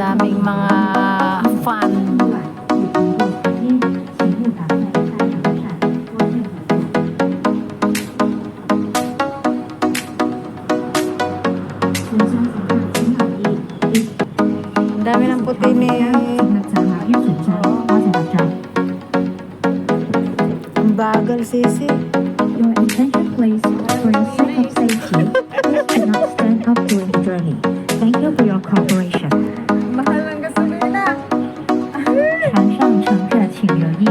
daming mga fan. Ang dami ng puti ni... Ang bagal, Sisi. Your attention please. For your sake of safety, please do not stand up during the journey. Thank you for your cooperation. mahal ng gasolina. 船上乘客请留意，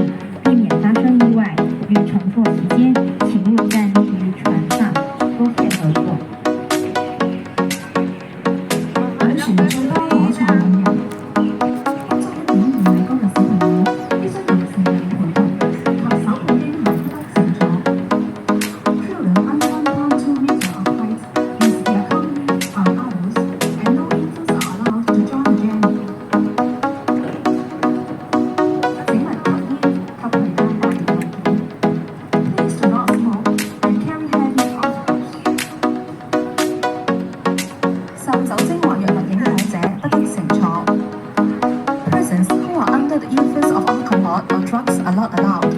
避免发生意外。与乘坐期间，请勿站立于船上，多谢合作。有乘坐火車人員，作為表現禮高嘅小朋友，必須同成人陪同，及手抱嬰孩不得乘坐。Children under 1.2 meter of height must be accompanied by adults, and no infants are allowed to join the journey. 請勿吸煙及攜帶大型物件。Please do not smoke and carry heavy articles. 受酒精或藥物影響者不得乘坐。Persons who are under the influence of alcohol or drugs are not allowed.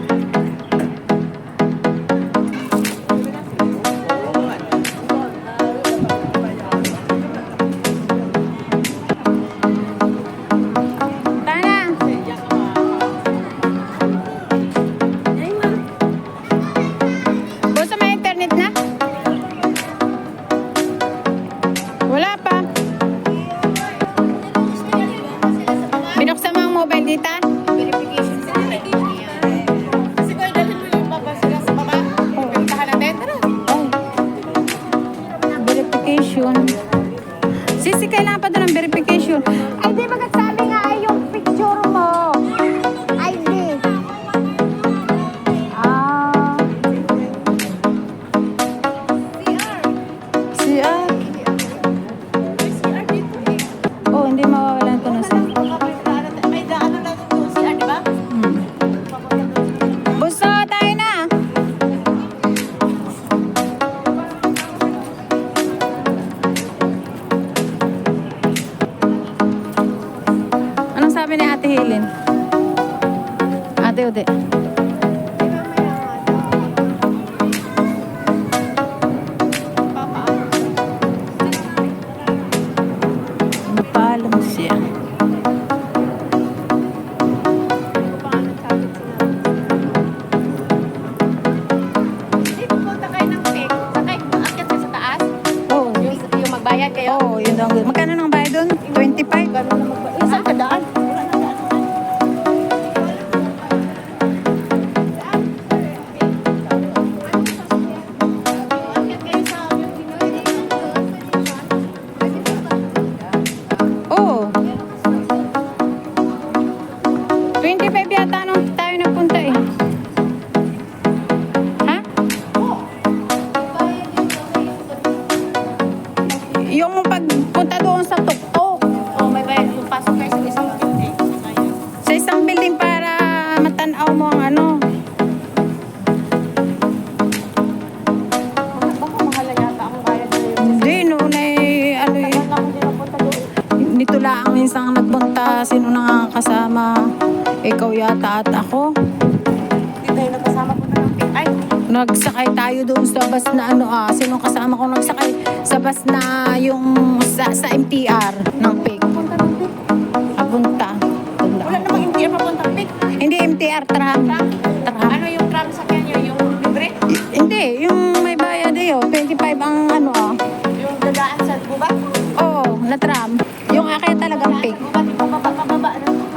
Tana! Gusto may internet na? Wala pa. Binuksan mo ang mobile dita? Verification sa nila. Kasi kung dalhin mo yung baba sila sa baba, pintahan natin. Tara. Verification. Sisi, kailangan pa doon ng verification. Ay, di magkasabi nga ay yung picture mo. Ay, di. Ah. CR. May CR dito eh. Oh, hindi mawawalan ito na siya. May daan na natin doon CR, di ba? Papunta doon. Busto, tayo na. Anong sabi ni Ate Helen? Ate Ude. Napaalam siya. Hindi, pupunta kayo ng pick. Sakay, aakyat kayo sa taas. Oh, Yung magbayad kayo. oh, yun daw. Magkano nang bayad doon? 25? Ganun na magbayad. Saan ka daan? Wala na daan. Aakyat kayo sa Oh. 25 yata nung tayo nagpunta eh. Ha? Yung pagpunta doon sa tuktok. Oh, may bayad yung pasok kayo sa isang building. Sa isang building para matanaw mo ang ano. Baka mahala yata ang bayad na yun. Hindi, noon ay ano eh. Wala akong dinapunta doon. Nito lang minsan nagpunta. Sino na nga kasama? Ikaw yata at ako. Hindi tayo nagkasama po na ng pick. Ay, Nagsakay tayo doon sa bus na ano sino kasama ko nagsakay sa bus na yung sa MTR ng PIC. punta ng pick. Papunta. Wala namang hindi papunta ng pick. Hindi MTR, tram. Tram. Ano yung tram sa kanya? Yung libre? Hindi, yung may bayad eh, 25 ang ano Yung dadaan sa gubat? Oo, na tram. Yung akin talagang PIC. Gubat, pababa.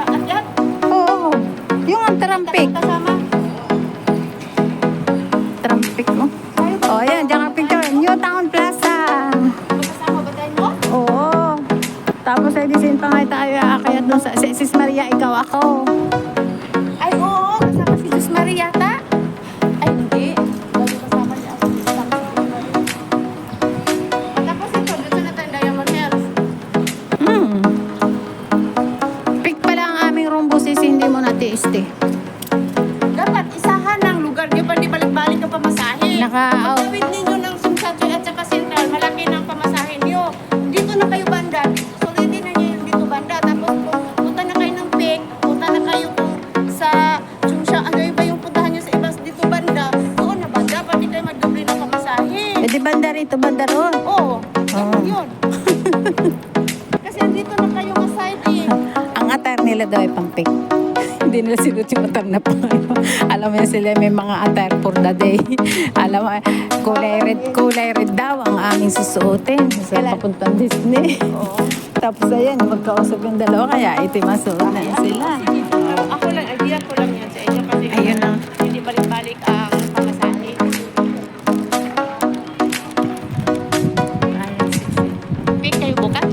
At yan? Oo, yung ang tram PIC. Kasama? Tram PIC mo. Oh, yan, diyan ang picture. New Town Plaza. Kasama ba tayo mo? Oo. Tapos ay disin pa nga tayo akyat doon sa Sis Maria, ikaw ako. Ay, oo. Kasama si Diyos Maria ta. Ay, hindi. Bago kasama niya ako. Kasama si Diyos Maria. Tapos ito, doon na tayo Diamond Hills. PIC pala ang aming rumbo, sis, hindi mo natiis eh. Dapat isahan ng lugar niyo pa di balik-balik ang pamasahe. Pagtawid ninyo ng Sumsatoy at saka Central, malaki ng pamasahe niyo. Dito na kayo banda. Sulitin na niyo yung dito banda. Tapos Dito banda ron. Oo, Oo. yun. Kasi andito na kayo masayad eh. Ang attire nila daw ay pang-pink. Hindi nila sinut yung attire na pang ano. Alam mo yun sila may mga attire for the day. Alam mo, kulay red daw ang aming susuotin. Sa Kailan? papuntang Disney. Oo. Tapos ayan, magkausap yung dalawa kaya itim ang suot na sila. Ako lang, idea ko lang yan sa inyo kasi Ayun na. hindi balik-balik ang pamasahe. Ayan, sexy. Pick kayo bukas?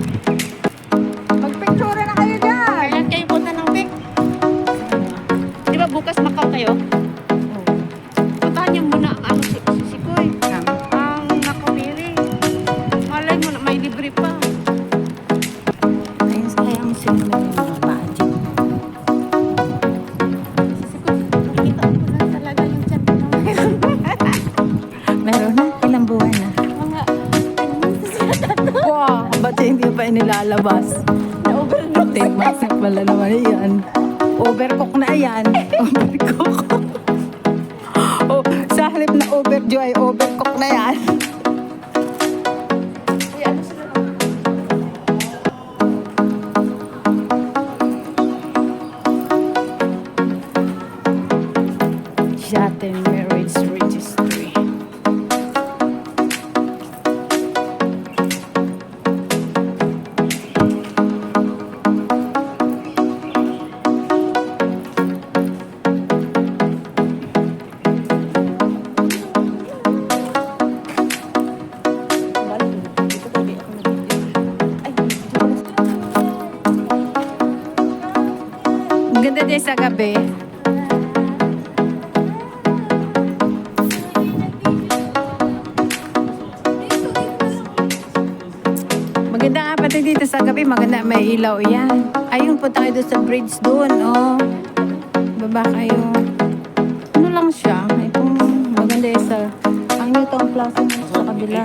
Magpicture na kayo dyan! Kailan kayo punta ng pick? Di ba bukas Macau kayo? Puntahan niyo muna ang ano si Koy. Ang nakapili. Malay mo na may libre pa. Ayun, sayang sila may mga budget. Si Koy, nakikita ko na talaga yung chat ko na mayroon. Meron na, ilang buwan na. Mga 10 months na tato. Wow, ba't hindi pa inilalabas? Na-overload. 10 months na pala naman yan. Overcook na yan. Overcook. Oh, sa halip na overdue ay overcook na yan. Uy, ano sila? Shatten Marriage Registry. Ang ganda din sa gabi. Maganda nga pati dito sa gabi, maganda may ilaw yan. Ayun, punta kayo doon sa bridge doon, oh. Baba kayo. Ano lang siya? Itong maganda yung sa... Ang Newton Plaza na sa kabila.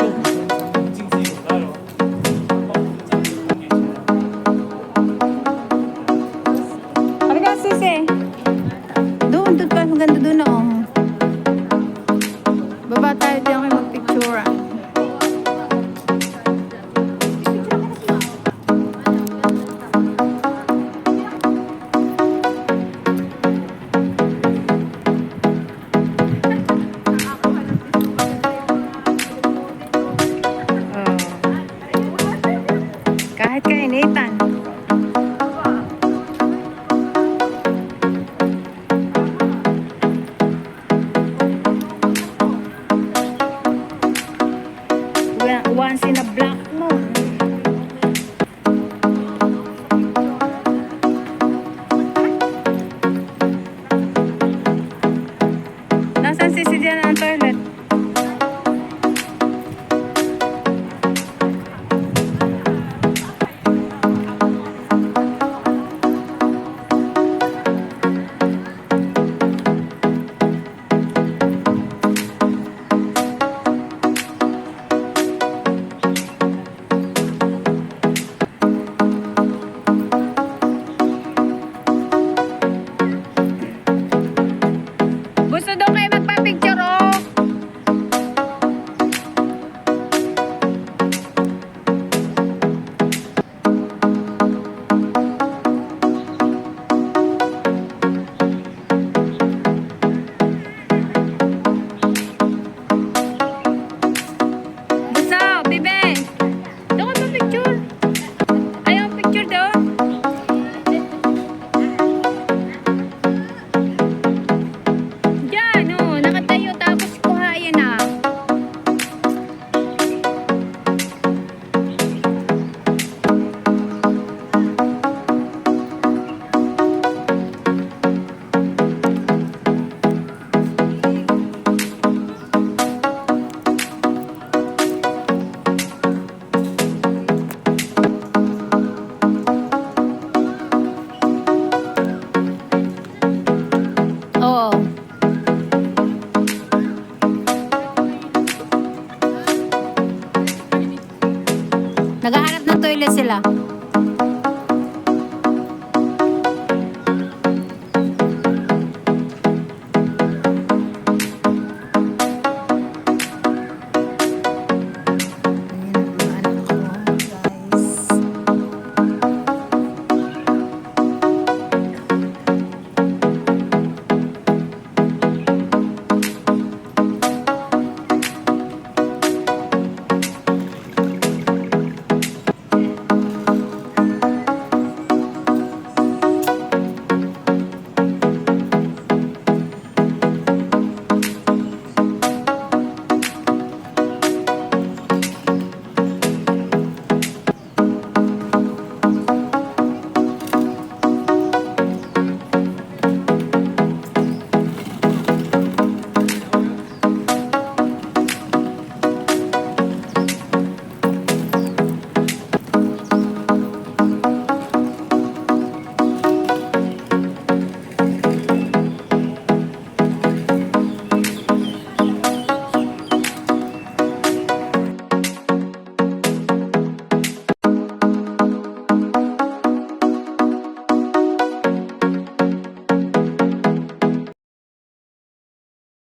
Halika, Sisi. Doon pa. Maganda doon, oh. Baba tayo diyan kayo magpicture. Kahit kainitan. Once in a black mo. Nasaan si Diyan ang toilet? Gusto daw kayo magpa-picture, oh. Gusto, bibe. Doon ka pa-picture. Ayaw picture doon. Diyan, oh, nakatayo tapos kuhain na. Oo. Naghahanap ng toilet sila.